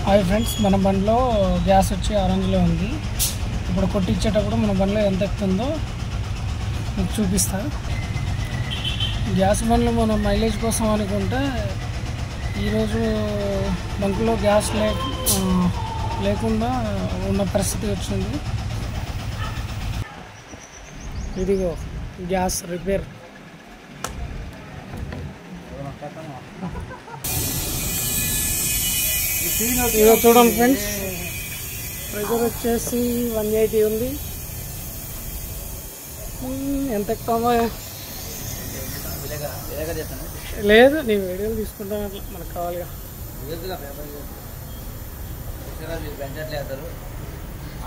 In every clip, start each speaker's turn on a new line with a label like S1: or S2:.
S1: Hi friends, మన బండిలో gas వచ్చి ఆరెంజ్లో ఉంది. ఇప్పుడు కొట్టించేటప్పుడు మన బండిలో ఎంత ఎక్కుతుందో మీకు చూపిస్తా. గ్యాస్ బండ్లు మన మైలేజ్ కోసం అనుకుంటే ఈరోజు బంకులో గ్యాస్ లేకుండా ఉన్న పరిస్థితి వచ్చింది. ఇదిగో గ్యాస్ రిపేర్. ఇదిగో చూడండి ఫ్రెండ్స్, ప్రెషర్ వచ్చేసి 180 ఉంది. ఎంత ఎక్కువ లేదు, నీ వీడియోలు తీసుకుంటాను, అట్లా మనకు కావాలిగా.
S2: పెంచట్లేదు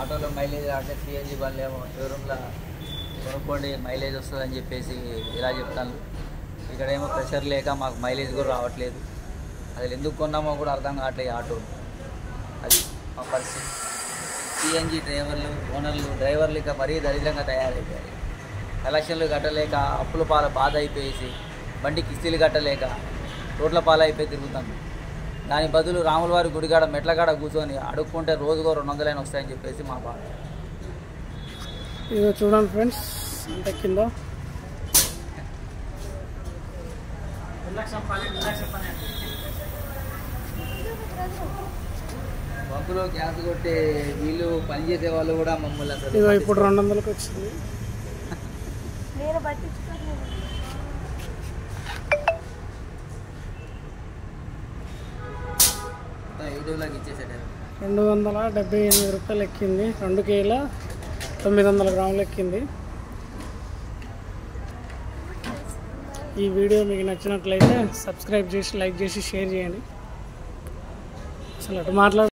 S2: ఆటోలో మైలేజ్ రావట్లేదు. సిఎన్జి బండ్లు ఏమో షోరూమ్లో కొనుక్కోండి మైలేజ్ వస్తుందని చెప్పేసి ఇలా చెప్తాను. ఇక్కడేమో ప్రెషర్ లేక మాకు మైలేజ్ కూడా రావట్లేదు. అసలు ఎందుకు కొన్నామో కూడా అర్థం కావట్లేదు ఆటో. అది మా పరిస్థితి. సిఎన్జి డ్రైవర్లు, ఓనర్లు, డ్రైవర్లు ఇక మరీ దరిద్రంగా తయారైపోయాయి. కలెక్షన్లు కట్టలేక అప్పుల పాల బాధ అయిపోయేసి బండి కిస్తీలు కట్టలేక రోడ్ల పాలైపోయి తిరుగుతాను. దాని బదులు రాములవారి గుడికాడ మెట్లకాడ కూర్చొని అడుక్కుంటే రోజుకో 200 వస్తాయని చెప్పేసి మా బాధ.
S1: ఇదిగో చూడండి ఫ్రెండ్స్, ఎంత కిందో.
S2: బంకులో గ్యాస్ కొట్టే వీళ్ళు పనిచేసే వాళ్ళు కూడా మమ్మల్ని అసలు
S1: ఇదిగో ఇప్పుడు 200కి వచ్చింది.
S2: యూట్యూబ్లోకి ఇచ్చేసాడు.
S1: 278 రూపాయలు ఎక్కింది. 2 కేల 900 గ్రాములు ఎక్కింది. ఈ వీడియో మీకు నచ్చినట్లయితే సబ్స్క్రైబ్ చేసి, లైక్ చేసి, షేర్ చేయండి. అసలు అటు మాట్లాడు.